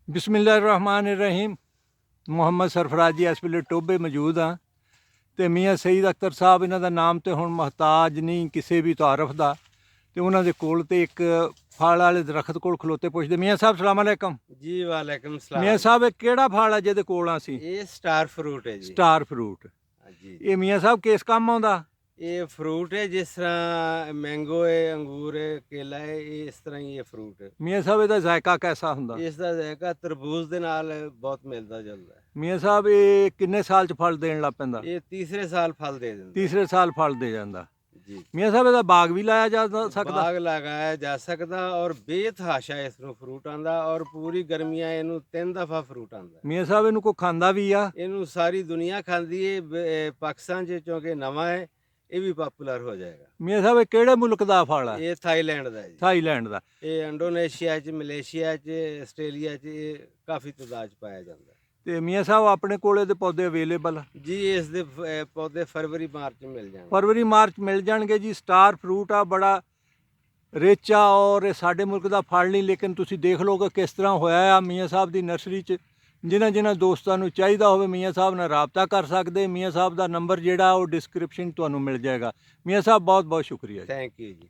बिस्मिल्लाहिर्रहमानिर्रहीम। محمد سرفراز जी इस वेले टोबे मौजूद हाँ तो मियाँ सईद अख्तर साहब इन्हां दा नाम तो हुण महताज नहीं किसी भी तारफ का। तो उन्होंने कोल तो एक फल वाले दरख्त कोल खलोते पुछदे, मियाँ साहब सलाम अलैकुम। जी वालेकुम सलाम। मियाँ साहब ये केड़ा फल है जिहदे कोल असीं? ये स्टार फ्रूट है जी। Star fruit. जी ये मियाँ साहब किस काम आउंदा? ये फ्रूट है, जिस तरह मैंगो है, अंगूर है, केला है, ये इस तरह ही ये फ्रूट है। मियाँ साहब इहदा जायका कैसा हुंदा? इसका जायका तरबूज दे नाल बहुत मिलता जुलता है। मियाँ साहब ये किन्ने साल च फल देण लग पैंदा? ये तीसरे साल फल दे देता तीसरे साल फल दे जांदा। जी। मियाँ साहब इहदा बाग भी लाया जा सकदा? बाग लगाया जा सकता और बेतहाशा इसनों फ्रूट आंदा और पूरी गर्मियां इनू 3 दफा फ्रूट आंदा। मियाँ साहब इनू कोई खांदा भी आ? इनू सारी दुनिया खांदी है। पाकिस्तान च क्योंकि नवा है, ये भी पॉपुलर हो जाएगा। मियाँ साहब ये किहड़े मुल्क दा फल है? ये थाईलैंड दा है जी। थाईलैंड दा। ये इंडोनेशिया च, मलेशिया च, आस्ट्रेलिया च ये काफ़ी तादाद च पाया जाता है। ਤੇ ਮੀਆਂ ਸਾਹਿਬ ਆਪਣੇ ਕੋਲ ਇਹਦੇ ਪੌਦੇ ਅਵੇਲੇਬਲ ਆ? जी इस दे पौधे फरवरी मार्च में मिल जाएंगे। ਫਰਵਰੀ ਮਾਰਚ ਮਿਲ ਜਾਣਗੇ ਜੀ। ਸਟਾਰ ਫਰੂਟ ਆ, ਬੜਾ ਰਿਚ ਆ ਔਰ ਇਹ ਸਾਡੇ ਮੁਲਕ ਦਾ ਫਲ ਨਹੀਂ, ਲੇਕਿਨ ਤੁਸੀਂ ਦੇਖ ਲਓ ਕਿ ਕਿਸ ਤਰ੍ਹਾਂ ਹੋਇਆ ਆ ਮੀਆਂ ਸਾਹਿਬ ਦੀ ਨਰਸਰੀ 'ਚ। ਜਿਨ੍ਹਾਂ ਦੋਸਤਾਂ ਨੂੰ ਚਾਹੀਦਾ ਹੋਵੇ ਮੀਆਂ ਸਾਹਿਬ ਨਾਲ ਰਾਬਤਾ ਕਰ ਸਕਦੇ। ਮੀਆਂ ਸਾਹਿਬ ਦਾ ਨੰਬਰ ਜਿਹੜਾ ਉਹ ਡਿਸਕ੍ਰਿਪਸ਼ਨ ਤੁਹਾਨੂੰ ਮਿਲ ਜਾਏਗਾ। ਮੀਆਂ ਸਾਹਿਬ ਬਹੁਤ ਬਹੁਤ ਸ਼ੁਕਰੀਆ ਜੀ। Thank you ji.